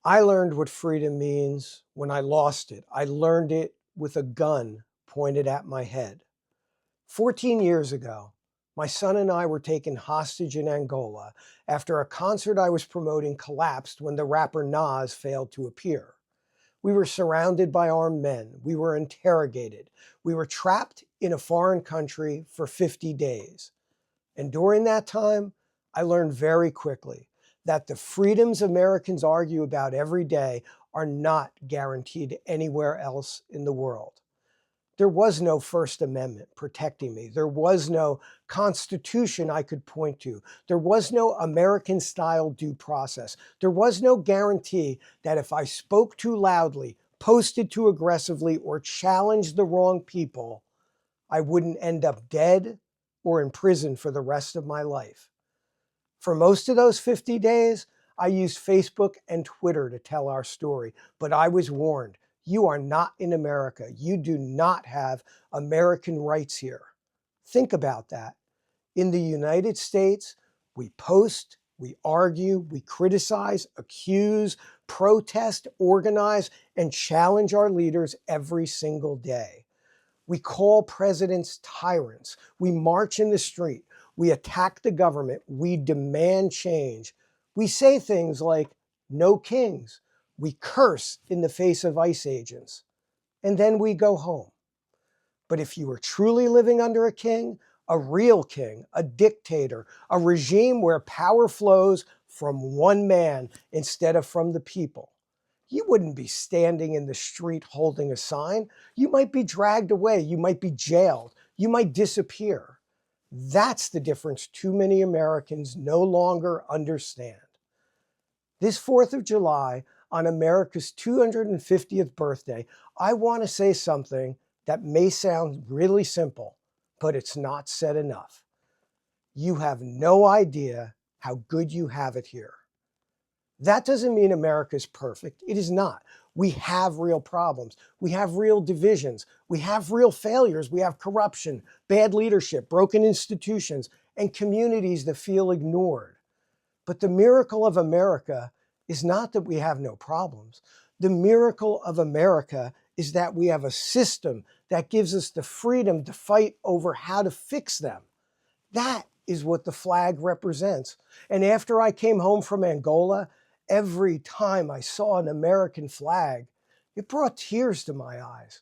I learned what freedom means when I lost it. I learned it with a gun pointed at my head. 14 years ago, my son and I were taken hostage in Angola after a concert I was promoting collapsed when the rapper Nas failed to appear. We were surrounded by armed men. We were interrogated. We were trapped in a foreign country for 50 days. And during that time, I learned very quickly that the freedoms Americans argue about every day are not guaranteed anywhere else in the world. There was no First Amendment protecting me. There was no Constitution I could point to. There was no American-style due process. There was no guarantee that if I spoke too loudly, posted too aggressively, or challenged the wrong people, I wouldn't end up dead or in prison for the rest of my life. For most of those 50 days, I used Facebook and Twitter to tell our story, but I was warned, you are not in America. You do not have American rights here. Think about that. In the United States, we post, we argue, we criticize, accuse, protest, organize, and challenge our leaders every single day. We call presidents tyrants. We march in the street. We attack the government. We demand change. We say things like, no kings. We curse in the face of ICE agents. And then we go home. But if you were truly living under a king, a real king, a dictator, a regime where power flows from one man instead of from the people, you wouldn't be standing in the street holding a sign. You might be dragged away. You might be jailed. You might disappear. That's the difference too many Americans no longer understand. This 4th of July, on America's 250th birthday, I want to say something that may sound really simple, but it's not said enough. You have no idea how good you have it here. That doesn't mean America's perfect. It is not. We have real problems. We have real divisions. We have real failures. We have corruption, bad leadership, broken institutions, and communities that feel ignored. But the miracle of America is not that we have no problems. The miracle of America is that we have a system that gives us the freedom to fight over how to fix them. That is what the flag represents. And after I came home from Angola, every time I saw an American flag, it brought tears to my eyes.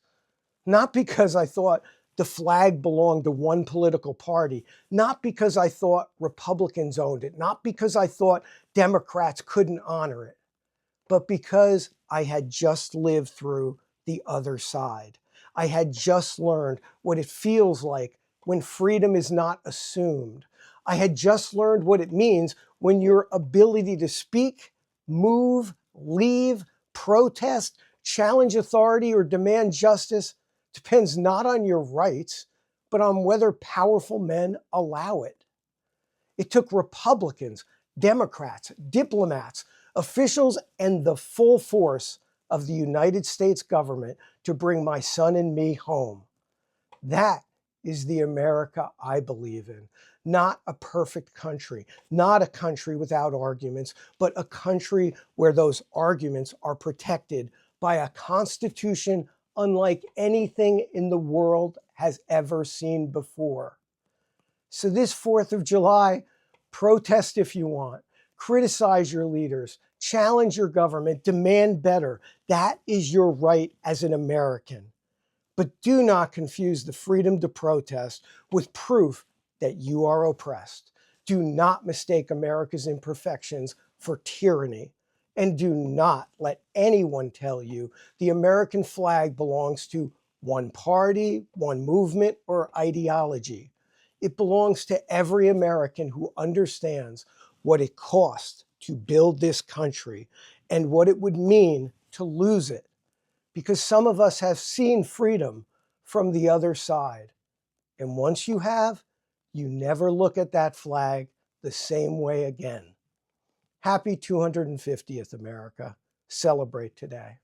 Not because I thought the flag belonged to one political party, not because I thought Republicans owned it, not because I thought Democrats couldn't honor it, but because I had just lived through the other side. I had just learned what it feels like when freedom is not assumed. I had just learned what it means when your ability to speak, move, leave, protest, challenge authority, or demand justice depends not on your rights, but on whether powerful men allow it. It took Republicans, Democrats, diplomats, officials, and the full force of the United States government to bring my son and me home. That is the America I believe in. Not a perfect country, not a country without arguments, but a country where those arguments are protected by a constitution unlike anything in the world has ever seen before. So this 4th of July, protest if you want, criticize your leaders, challenge your government, demand better. That is your right as an American. But do not confuse the freedom to protest with proof that you are oppressed. Do not mistake America's imperfections for tyranny. And do not let anyone tell you the American flag belongs to one party, one movement, or ideology. It belongs to every American who understands what it cost to build this country and what it would mean to lose it. Because some of us have seen freedom from the other side. And once you have, you never look at that flag the same way again. Happy 250th, America. Celebrate today.